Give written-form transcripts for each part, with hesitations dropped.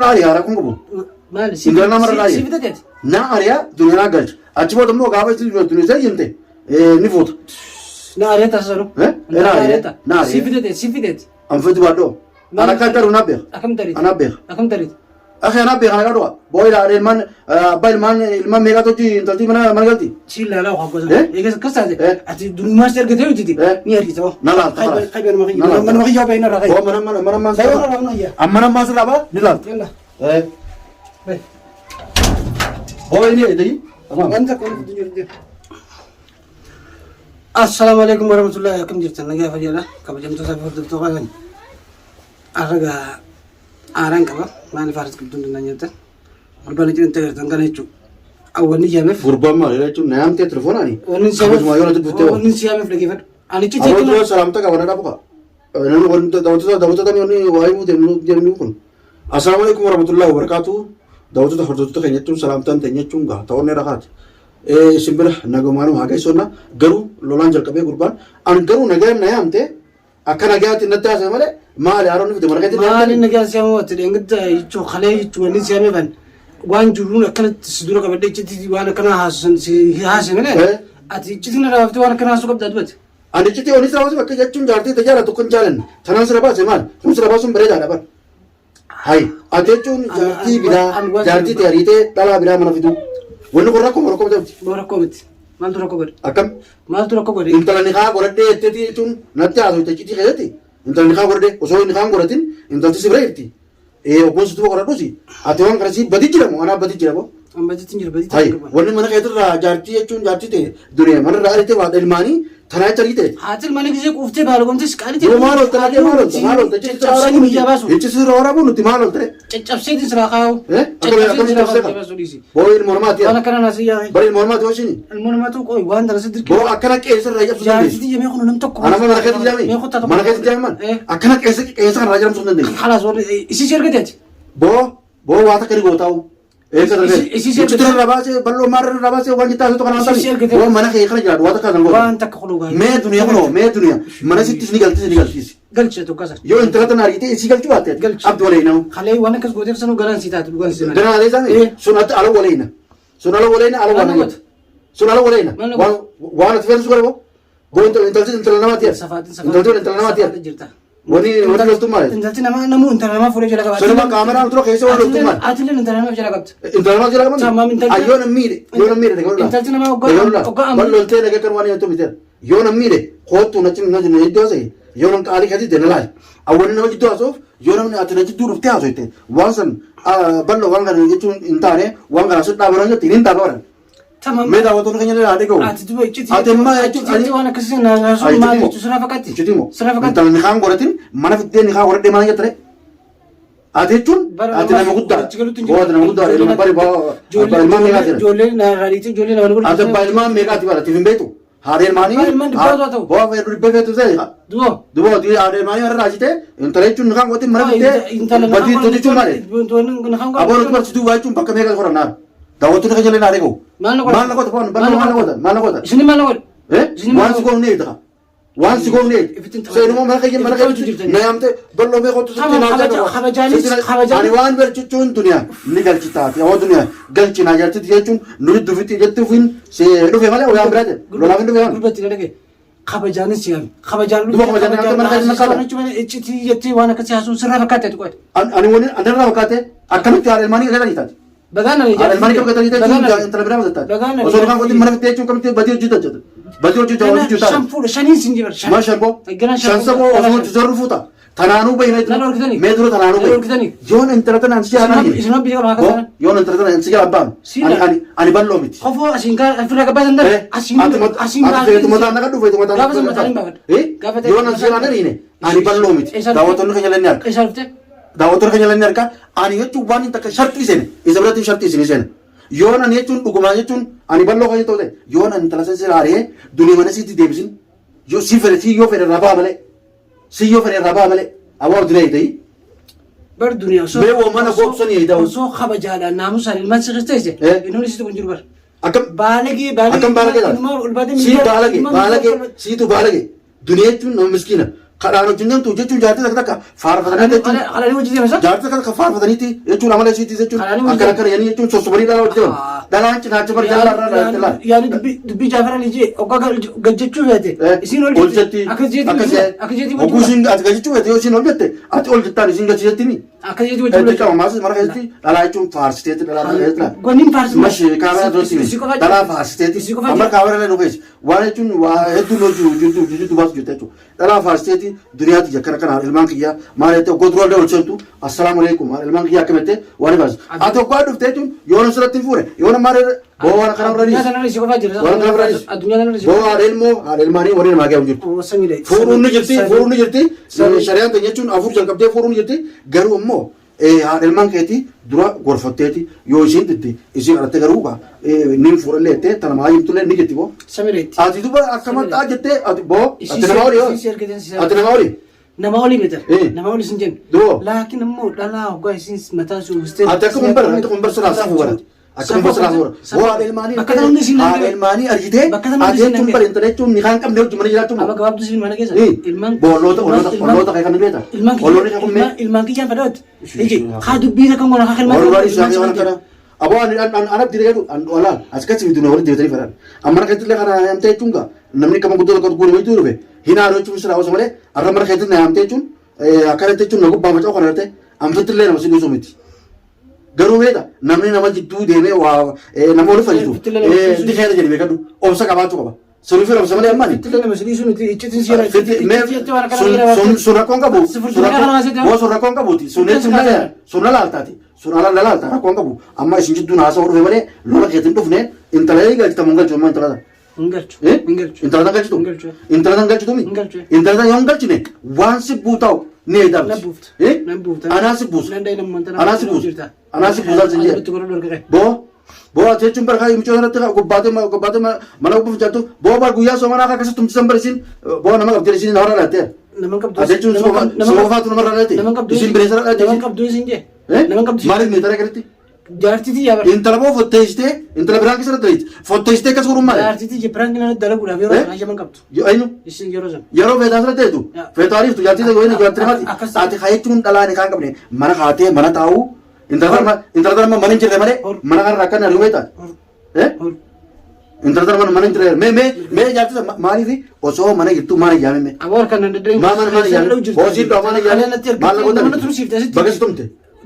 Ariyaa rakkoon qabu. Maali? Indira nama rarraayee. Si fitateeti. Na ariyaa duniyaa galcha. Achi booda immoo gaafa itti dunuusaa jimte ni fuuta. Na ariyaa taasisaru. Na ariyaa. Na ariyaa. Si fitateeti. Si fitateeti. Anfiti baadhoo. Ana akka garu na beeka. Akkam tariiti. Ana beeka. Akkam tariiti. Akhi ana beeka ana gadhuwa. Booyila ilmaan abbaa ilmaan meeqa tochi intalti mana galti. Si ilaalaa waa gosa. Eegas akkas taate. Ati dunumaas ergatee hojjeti. Ni argita hoo. Na laalta. Qaybeen mana makiyyaa baay'ina irraa qabu. Mana Sayyoo irraa qabna iyyaa. amma nama asirraa baa ni laalta. Yalla. Booyini eedayi. Wanta kun jiru. Assalamu alaikum warahmatullahi akkam jirtan nagaa fayyaadha kabajamtoota fi hordoftoota kan arga aaraan qaba maaliif aaras qabduun danda'an jettan gurbaan itti agartan kana jechuudha awwanni yaameef Gurbaan maali jechuun na yaamtee telefoonaan wanni siyaameef dhageeffadhu ani itti Aboo salaamta qabana dhabuka. Namni wanti daawwattoota mi'oonni waa'ee muu deemnu kun. Assalaamu alaikum warahmatullahi wabarakatuh. Daawwattoota hordoftoota keenya jechuun salaamtaan ta'e jechuun gaa ta'uun irra kaati. Simbira nagamaan haa geessonna garuu lolaan jalqabee gurbaan ani garuu nagaan na yaamte akka nagaatti natti haasa'e malee maali haaroon fide mara keetti maali nagaan siyaamuu watti dheengidda jechuu kalee jechuu wanni siyaamee fan waan jiruun akkanatti si dura qabadde iccitti waan akkana haasa'e malee ati iccitti na raaftee waan akkana haasa'u qabda adubatti. Ani iccitti onis raawwatu bakka jechuun jaartii tajaajila tokko hin jaalanne tanaan sira baase maal kun sira baasuun bareedaadha bar. Hayi ati jechuun jaartii biraa jaartii ta'e ariitee dhalaa biraa mana fidu. Wanni kun rakkoo rakkoo ta'uuti. Rakkoo miti. Maaltu rakkoo godhe? Akkam? Maaltu rakkoo godhe? Intala ni kaa godhadhee jetteeti jechuun natti haasa'u iccitii keessatti intala ni kaa godhadhee osoo inni kaan godhatin intalti si bira jirti. Obboon situ godhadhuusi ati waan kana si badi jiramu anaa badi jiramu. An baditti hin jiru baditti Hayi wanni mana keessarraa jaartii jechuun jaartii ta'e duniyaa mana irraa ariitee waa ilmaanii tanaa jarii ta'e. Haatil mana gisee quuftee baalgomtes qaalitti. Yoo maal olta laatee maal olta maal olta Caccabsanii biyyaa baasu. Ichi sirra waraabuu nuti maal olta. Caccabseetiin siraa kaa'u. Akkamitti caccabsee boo ilma namaati. Waan akkana naasii yaa. Bari ilma namaati hoshini. Ilma namaatu qoy waan darasa dirqi. Boo akkana qeessarraa jabsuu dandeessi. Jaartii yemee kun nam tokko. Anama mana keessatti jaamee. Mana keessatti jaamee man. Akkana qeessa kanarraa jedhamsuu dandeessi. Khalaas warri isii ergateeti. Boo waa takka rigoo ta'u. Ichi tura rabaasee bal'oo maarra rabaasee waan jitaa tokko kanaan ta'i. Boo mana kee kana jiraatu waa takka kan godhu. Waan takka kulugaa. Mee duniyaa kunoo mee duniyaa mana sittis ni galchisi. Galchee tokko asar. Yoo intala tana ariitee isii galchuu baatte abdi waleena. Kalee waan akkas gooteef sanuu galaan sii taatu dhugaan sii mana. Ganaa alee saamee sun ala waleena. Sun ala waleena ala waleena. Sun ala waleena. Waan ati feesu godhe boo. Boo intalti intala namaati yaa. Intalti intala namaati yaa. Wani loltuu maali? Intalti namuu intala namaa fuudhee jala qabata. Sunuma kaameraan tura keessa wal loltuu maali? Ati illee intala namaa jala qabda. Intala namaa jala qabda? Yoo nam miidhe dhagee oolaa. Intalti namaa oggaa wal loltee dhagee kan waan nyaatu miteera. Yoo nam miidhe kootu na cimna jinna iddoo haasa'e yoo nam qaalii kati dena laali. Awwanni nama jidduu haasa'uuf yoo namni ati na jidduu dhuftee haasa'e waan san bal'oo waan kana jechuun hin taane waan kana asirra dhaabaran jetti hin dhaabaran. Mee daawwattoonni keenya ilaalee gahu. Ati duba iccitii. Ati immoo iccitii waan akkasii naasuun maal jechuun sirraa fakkaatti. Iccitii moo. Sirraa fakkaatti. Intalli ni kaan godhatin mana fiddee ni kaan godhadhee mana jettare. Ati jechuun ati nama guddaa. Oo ati nama guddaa ilma bari ilmaan meeqaati. Ijoolleen raadiitii ijoolleen nama guddaa. Ati abbaa ilmaan meeqaati bara atiif hin beektu. Haadha ilmaanii. Ilmaan dhibbaatu haa ta'u. Boo feetu dhibba feetu ta'e. Duboo. Duboo haadha ilmaanii warra raajite intala jechuun ni kaan godhatin mana fiddee badii jechuun maali. Aboon utuu barsiisuu waa jechuun bakka meeqa qorannaar. Daawwattoonni keenya illee ilaalee gahu. Maal na godha foon maal na godha. Isin maal na godha. Waan si goonee ta'a. Waan si goonee. Seenuma mana keenya na yaamte bal'oo mee kottu sitti naa jedhu. Ani waan barchuun duniyaa ni galchi taati. Awwa duniyaa galchi naa jalchiti jechuun nuyi dufitti jetti ufiin dhufe malee waan biraate. Lolaaf hin dhufe waan. Dubbatti na dhagee. Kabajaanis siyaami. Kabajaan Duba kabajaan nyaata mana keenya qaba. Iccitii jettee waan akkasii haasuun sirraa fakkaate tuqote. Ani wani andarraa fakkaate akkamitti haadha ilmaanii galanii taati. Bagaana ni jaartii. Almaanii kan gatanii jechuun intala biraa hojjetaa. Osoo kan qotiin mana fittee jechuun kamitti badii hojjetaa. Badii hojjetaa. Shan fuudha shaniin sin jibar. Maa shan boo. Shan saboo osoo zorru fuuta. Tanaanuu bahi mee dura tanaanuu bahi. Yoon intala tanaan si jaalaa jiru. Isin biyya kana akkasana. Yoon intala tanaan si jaalaa baamu. Ani bal'oo miti. Kofoo asiin kaa firra gabbatan dara. Asiin kaa. Ati feetumataan naqa dhufu feetumataan naqa dhufu. Yoon asi jaalaa dariine. Ani bal'oo miti. Daawwattoonni keenya illee ni arga. Isa dhuftee. Daawwattoonni keenya illee ni arga. Ani jechuun waan hin takka shartii seene. Isa biratti shartii isin seene. Yoon ani jechuun dhugumaa jechuun ani bal'oo kan ta'e yoon ani intala sana aaree durii mana sitti deebisin. Yoo si fedhe si yoo fedhe rabaa malee. Si yoo fedhe rabaa malee. Awwaar durii ta'ii. Bar duniyaa osoo. Mee woo mana boobsanii eedawu. Osoo kabajaadhaan naamusaan ilmaan sirriis ta'e. Inni sitti kun jiru bar. Akkam baalagee. Akkam baalagee taate. Si baalagee siitu baalagee. Duniyaa jechuun nama miskiina. kadhaan hojjennamtu jechuun jaartii takka faarfatanii jechuun Kadhanii hojii deemsa? jaartii takka faarfataniiti jechuun amala isiitii jechuun Kadhanii akkana akkana yanii jechuun sosobanii dhala hojjetan dhalaan cinaacha bar jaallarraa dhalatela. Yaani dubbii jaafaran ijee oggaa gajjachuu feete. Isiin ol jetti. Akkas jeetii oguu isin ati gajjachuu feete yoo isin ol jette ati ol jettaan isin gachisettimi. Akkas jeetii wajjin Edda qaba maasii mara keessatti dhalaa jechuun faarsiteetti dhalaa dhalatela. Gonnin faarsi. Mashi kaamera dootti dhalaa faarsiteetti amma kaamera illee dhugeessi waan jechuun waa hedduu lolchuu jiru baas jirta jechuudha. Dhalaa faarsiteetti duniyaatti jakkana kana ilmaan kiyyaa maal jettee oggoo duraan olchantu assalaamu alaikum ilmaan kiyyaa akka jettee waan baas. Ati oggoo dhuftee jechuun yoona sirratti fuure yoona maal boo waan kana biranis waan kana biranis boo haadha ilmoo haadha ilmaanii warreen maagee jirtu. Furuun ni jirti shari'aan ta'e jechuun afur jalqabdee furuun ni jirti garuu immoo haadha ilmaan keetii dura gorfatteeti yoo isiin titti isiin kadhatte garuu niin fuudhallee jettee tana maa himtullee ni jetti boo. Ati duba akkamattaa jettee ati boo ati nama olii ati nama olii. Nama olii beetar. Nama olii sin jennu. Doo. Laakiin immoo dhalaa hoggaa isiin mataa sun uwwistee. Ati akkuma bara sirraa saafuu bara. Akkuma bara sirraa saafuu bara. Boo haadha ilmaanii argitee ati jechuun bara intala jechuun ni kaan qabne hojii mana jiraachuu. Amma gabaabduu siin mana keessa. Olloota kan inni beeta. Ilmaan kiyyaan fedhaatu. Iji haa dubbii takka ngoon akka ilmaan. Aboo anab diree jedhu olaan askatti biduna walitti deebitanii fedhan. Amma rakkeetti illee kana yaamtee jechuun namni kama guddoo tokko guutuu wayii dhufe hinaa jechuun sirraa osoo malee arra mara keetti na yaamtee jechuun akkanatti jechuun na gubbaa macaa kana ta'e anfitti illee nama sinuu miti. Garuu beeta namni nama jidduu deemee waa nama waliif fayyadu dikeera jedhee beekadhu obsa qabaachuu qaba. Sunu fi obsa malee ammaani. Sun rakkoon qabu sun rakkoon qabuuti sun laaltaati. Sunala lalata rakkoon qabu amma isin jidduu naasa dhufe malee lola keetiin dhufne intala galchita mun galchu amma intala intala galchitu mi intala yoo galchine waan si buutaw ni eedabti anaasi buusu boo ati jechuun barkaa himichoo sanatti gobbaatee mana gubbuuf jattu boo bar guyyaa soomanaa akka akkasitti tumtisan barisiin boo nama qabdee isin namarra laatteera. Ati jechuun soma qofaatu namarra laatte isin bineensarra laatte. Maaliif meetara galatti? Jaartitii yaa bara. Intala boo fotteessitee intala biraan keessatti dalayti fotteessitee akkas godhuun maali? Jaartitii biraan kana dalaguudhaaf yeroo sana shaman qabdu. Eenyu? Isin yeroo sana. Yeroo feetaa sana ta'etu feetaariiftu jaartitii yoo inni jaartii namaati ati hayechuun dhalaan kan qabne mana kaatee mana taa'uu intala dhala mana hin jirre malee mana kana rakkan ari'uu beektaa? Intala dhala mana hin jirre mee jaartisa maaliif osoo mana jirtu maal ijaamme? Aboor kan nan dadhabee. Mana ijaamme. Hoosii dhaa mana ijaamme. Maal godhate? Bagas tumte.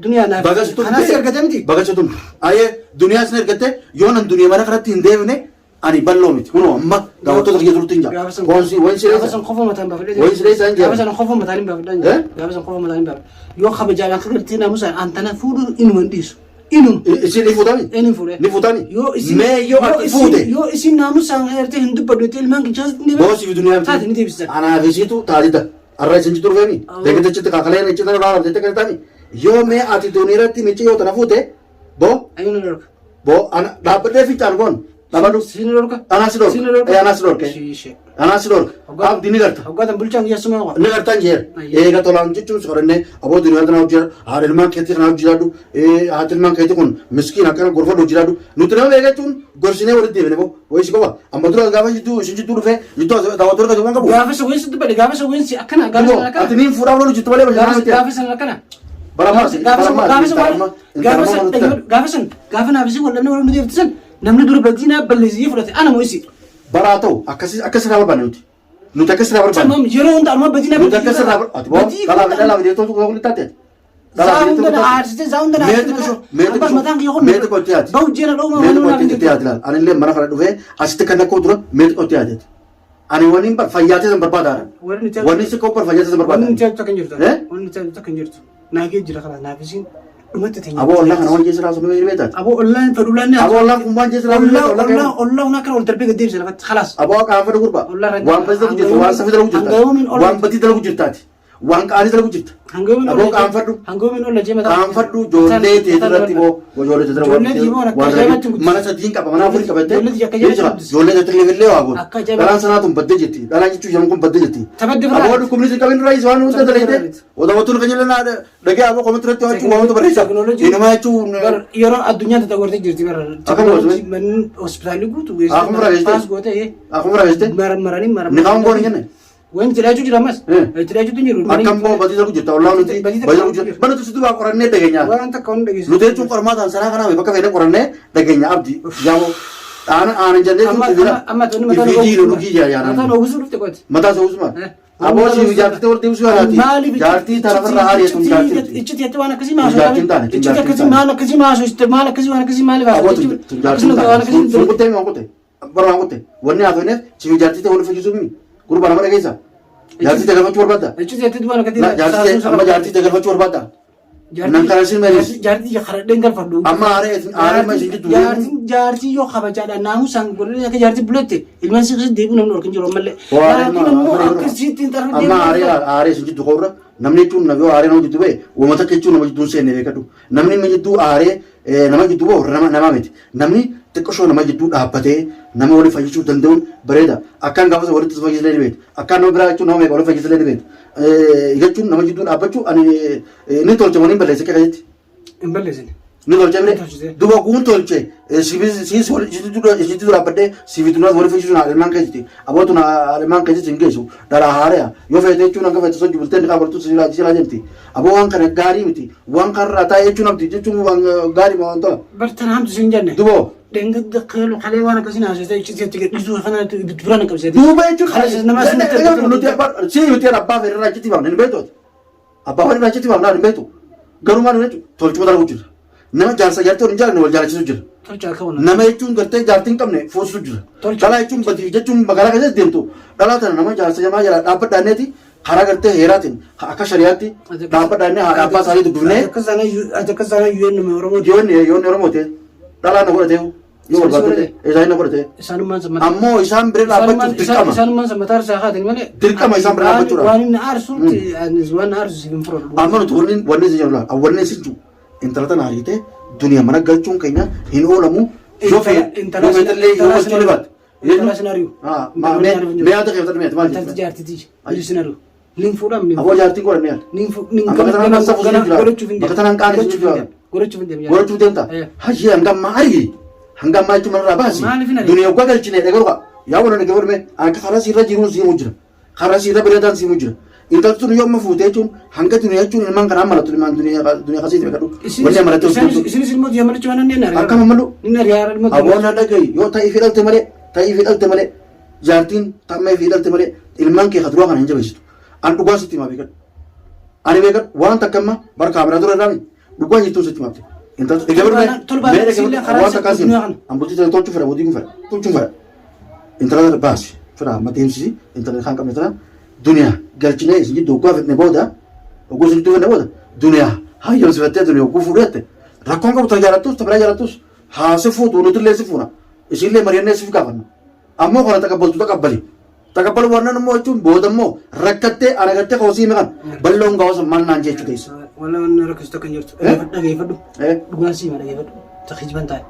Duniyaa naaf. Bagas tumte. Kanas ergate miti. Bagas tumte. Ayee duniyaa sin ergate yoo nan duniyaa mana kanatti hin deebine ani balloo miti. Kunoo amma daawwattoota kiyya turutti hin jaa. Wayin siree Gaafa san qofa mataan baafadhe. Wayin siree isaan jaa. Gaafa san qofa mataan hin baafadhe. Gaafa san qofa mataan hin baafadhe. Yoo kabajaa akka galtee naamusa antana fuudhuun inuma hin dhiisu. Inum. Isin ni fuutani? Inni fuudhe. Ni fuutani? Yoo isin mee yoo ati fuute. Yoo isin naamusaan ertee hin dubbadhu itti ilmaan kichaas ni beeku. Boosii fi duniyaa taate ni deebisa. Anaafisiitu taatita. Arra isin jitu rufeemi. Deeggarta chitti kaakalee ni chitti dhaabaa jettee kan taani. Yoo mee ati duniyaatti michi yoo tana fuute boo. Ayuun lorka. Boo dhaabbadhee fi caalgoon. Dhaabadhu. Siin lorka. Anaasi lorka. Anaasi lorka. Anaasi lorka. Abdi ni garta. Hoggaatan bulchaan yeessuma qaba. Ni gartaan jeer. Eega tolaan jechuun soorannee aboo duniyaa tana hojjira. Haadha ilmaan keetii kana hojjiraadhu. Haati ilmaan keetii kun miskiin akkana gorfadhu hojjiraadhu. Nuti nama eega jechuun gorsinee walitti deebine boo. Wayisi qofa. Amma dura gaafa jidduu isin jidduu dhufee jidduu daawwattoota gadi waan qabu. Gaafa isa wayisi dubbadhe gaafa isa wayisi akkana gaafa isa akkana. Ati niin fuudhaaf lolu jittu malee bashannaa miti. Gaafa isa akkana. Gaafa naaf isin wallanne wal nuti eebbisan namni dura badinaa balleessii fudhate ana mo'isi. Baraa ta'u akkasirraa barbaanne nuti. Nuti akkasirraa barbaanne. Yeroo hunda almaa badinaa nuti akkasirraa barbaanne. Dhalaa fi deemtoota kun taate. Zaawundana aarsite zaawundana meeti qotti yaati. Bawjjena dhooma meeti qotti yaati laal. Ani illee mana kana dhufee asitti kan akka dura meeti qotti yaati. Ani waniin fayyaatee san barbaadaadha. Wanni si koppar fayyaatee san barbaadaadha. Wanni taa'u kan jirtu. Wanni taa'u kan jirtu. Naagee jira kana naafisiin dhumatti teenya. Aboo ollaan kana waan jeessa raasuu mee beektaati. Aboo ollaan fedhulaan ni. Aboo ollaan kun waan jeessa raasuu ollaan akka ol darbee gad deebisa lafatti khalaas. Aboo qaama fedhu gurba. Waan badii dalagu jirta waan safii dalagu jirta. Waan badii dalagu jirtaati. Waan qaanii dalagu jirta. Aboo qaama fedhu. Hangoomin olla jeema ta'a. Qaama fedhu joollee teetirratti boo ijoollee teetirratti mana sadiin qaba mana afurii qabatte. Ijoollee teetirlee illee waa goota. Dhalaan sanaatuun baddee jetti. Dhalaan jechuun jedhamu kun baddee jetti. Aboo dhukkubni si qabin raayis waan hunda dalaite. Odaawwattoonni kan jedhan dhagee aboo komentirratti waan hunda barreessa. Inuma jechuun yeroo addunyaa tatawwartee jirti bara. Hospitaalli guutu. Akkuma raayiste. Akkuma raayiste. Maranii Ni qaama goone jenne. Wanti tidhaachuu jira ammas. Tidhaachuu tu jiru. Akkam boo badii tokko jirta wallaan nuti badii tokko jirta. Mana tusitu baa qorannee dhageenya. Waan takka waan dhageessu. Nuti jechuun qormaataan sanaa kanaa bakka fedhe qorannee dhageenya abdii. Yaa'u aanan jennee tun jira. Amma tuni mataan Ifijii nugii jaayaan. mataan ogusu dhufte qooti. Mataa so'uus maal? Aboo si jaartii wal deebisuu yaalaati. Jaartii tarafarraa haariya tun jaartii. Ichi teetti waan akkasii maasoo. Jaartiin taane. Ichi akkasii maal akkasii maasoo maal akkasii waan akkasii maal baasa. Aboo tun jaartiin taane. Sun kuttee mi waan kuttee? Bara waan kuttee. Wanni haasofneef si jaartii ta'uu nuuf fayyisuuf mi? Gurbaa nama dhageessaa? Jaartii teegalfachuu barbaadda? Ichi teetti waan akkasii. Amma jaartii teegalfachuu barbaadda? Nan kana sin meelis. Jaartii karadheen galfadhu. Amma aaree ma isin jiddu. Jaartii yoo kabajaadha naamu san godhanii akka jaartii bulette ilmaan siqsi deebiin namni orkin jiru ammallee. Amma aaree isin jiddu qoorra namni jechuun yoo aaree nama jiddu ba'e uummata jechuun nama jidduun seenne beekadhu. Namni inni jidduu aaree nama jidduu ba'u nama miti. Namni xiqqashoo nama jidduu dhaabbatee nama waliin fayyisuu danda'uun bareeda. Akkaan gaafasa walitti fayyislee ni beektu. Akkaan nama biraa jechuun nama meeqa waliin fayyislee ni beektu. Jechuun nama jidduu dhaabbachuu ani ni tolche waliin balleesse akka jetti. Hin balleessine. Ni tolche bire duba kun tolche siiti dhaabbadhee siifitu naas waliin fayyisuu ilmaan keessatti abootu ilmaan keessatti hin geessu dhala haare'a yoo feete jechuun hanga feete sochii bultee ni qaabartu silaa jirti aboo waan kana gaarii miti waan kanarraa taa'ee jechuun abdi jechuun waan gaarii waan tola. Bartaan hamtu siin jenne. Duboo. Dengga kalu kalee waan akkasii naasisee itti gadhiisuu kana duraan hin qabsiise. Duuba jechuun nuti sii nuti abbaa fedhe irraa baafne hin beektu. Abbaa fedhe irraa baafne hin beektu. Garuu maal jechuun tolchuma dalagu jira. Nama jaarsa jaartii waliin jaallanne wal jaalachiisu jira. Nama jechuun gartee jaartii hin qabne fuusisu jira. Dhalaa jechuun badii jechuun magaalaa keessatti deemtu. Dhalaa tana nama jaarsa jamaa jala dhaabbadhaanneeti karaa gartee heeraatiin akka shariyaatti dhaabbadhaannee haadha abbaa isaanii dubbifnee. Akka sana yoonni Oromooti. Yoonni Oromooti. Dhalaa na godhatee yoo barbaadate isaan na godhatee. Ammoo isaan bira dhaabbachuuf dirqama. Isaan sammataa irraa haatin malee. Dirqama isaan bira dhaabbachuudha. Waan inni aarsuutti waan aarsu siif hin fudhatu. Amma nuti wanni isin jedhu wanni isin jiru intala tana ariitee duniyaa mana galchuun keenya hin oolamu yoo feetillee yoo gochuu libaate. Intala sinaariyu. Meeyaata keessatti meeyaata maal jechuudha? Jaartiiti. Hojii sinaariyu. Nin fuudhamu. Aboo jaartiin godhan meeyaata. Bakka tanaan qaanii isin jira. Gorachuuf deemta. Hajji hangammaa argi. Hangammaa jechuun manarraa baasi. Duniyaa waggaa galchine dhagaruudha. Yaa waloon dhagee walme akka karaa siirra jiruun siimuu jira. Karaa siirra bireedaan siimuu jira. Intalli tun yoo amma fuutee jechuun hanga duniyaa jechuun ilmaan kanaan malatu ilmaan duniyaa kasiiti beekadhu. Wanni amalatti hojjetu. Isinis ilmoo yaamalichi waan inni ari'aa. Akkam ammaluu. Inni ari'aa ilmoo. Aboon dhagayi yoo ta'ii fi dhalte malee jaartiin tammee fi dhalte malee ilmaan kee kaduraa kana hin jabeessitu. An dhugaa sitti himaa beekadhu. Ani beekadhu waan takka amma bara kaameraa dura irraa dhugaa jirtuu sitti himaate. Intalli waan takkaa siima. Ambultii tolchuu fedha boodii kun fedha. Tolchuun fedha. Intala baasi fedha amma deemsisi intala kan qabne tana. Duniyaa galchinee isin jidduu oggaa fedhne booda ogguu isin jidduu fedhne booda duniyaa hayyoon sifattee duniyaa ogguu fuudhette rakkoon qabu tan jaalattus tabiraa jaalattus haasi fuudhu nutillee si fuuna isinillee mari'annee siif gaafanna ammoo kana taqabbaltu taqabbalu warreen immoo jechuun booda immoo rakkattee aragattee hoosii miqan balloon gaawasa maal naan jechuu teessa. Wala wanni rakkisu takka hin jirtu. Dhageeffadhu. Dhugaan siima dhageeffadhu. Takkijiban taa'e.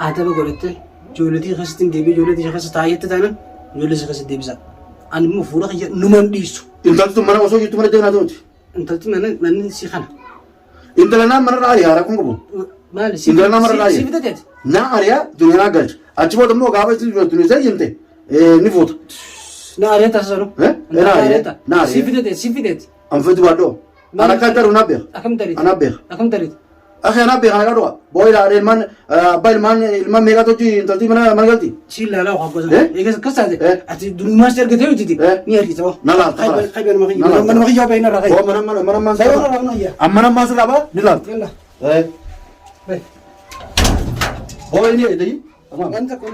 Aataba godhattee ijoolletii keessatti hin deebi'e ijoolletii keessa taa'etti taa'an ijoollee si keessatti deebisa. Ani immoo fuula kiyya numan dhiisu. Intalli tun mana osoo jirtu malee deemnaa ta'uuti. Intalli manni si kana. Intala naa mana raariyaa rakkoon qabu. Maali Intala naa mana raariyaa. si fitateeti. Naa ariyaa duniyaa naa galcha. Achi booda immoo gaafa itti duniyaa jimte ni fuuta. Na ariyaa taasisaru. Naa si fitateeti si fitateeti. An fiti baadhoo. Ana kan taru naa beeka. Akkam tariiti. Ana beeka. Akkam tariiti. Akhi ana beeka ana kadhuwa. Booyila ilmaan abbaa ilmaan meeqa tochi intalti mana galti. Si ilaalaa waa gosa. Eegas akkasaate. Ati dunumaas ergatee hojjeti. Ni argita hoo. Na laalta. Qayyoo nama kiyyaa baay'ina irraa qayyo. Mana maasu dhabaa ni laalta. Booyini eedayi. Wanta kun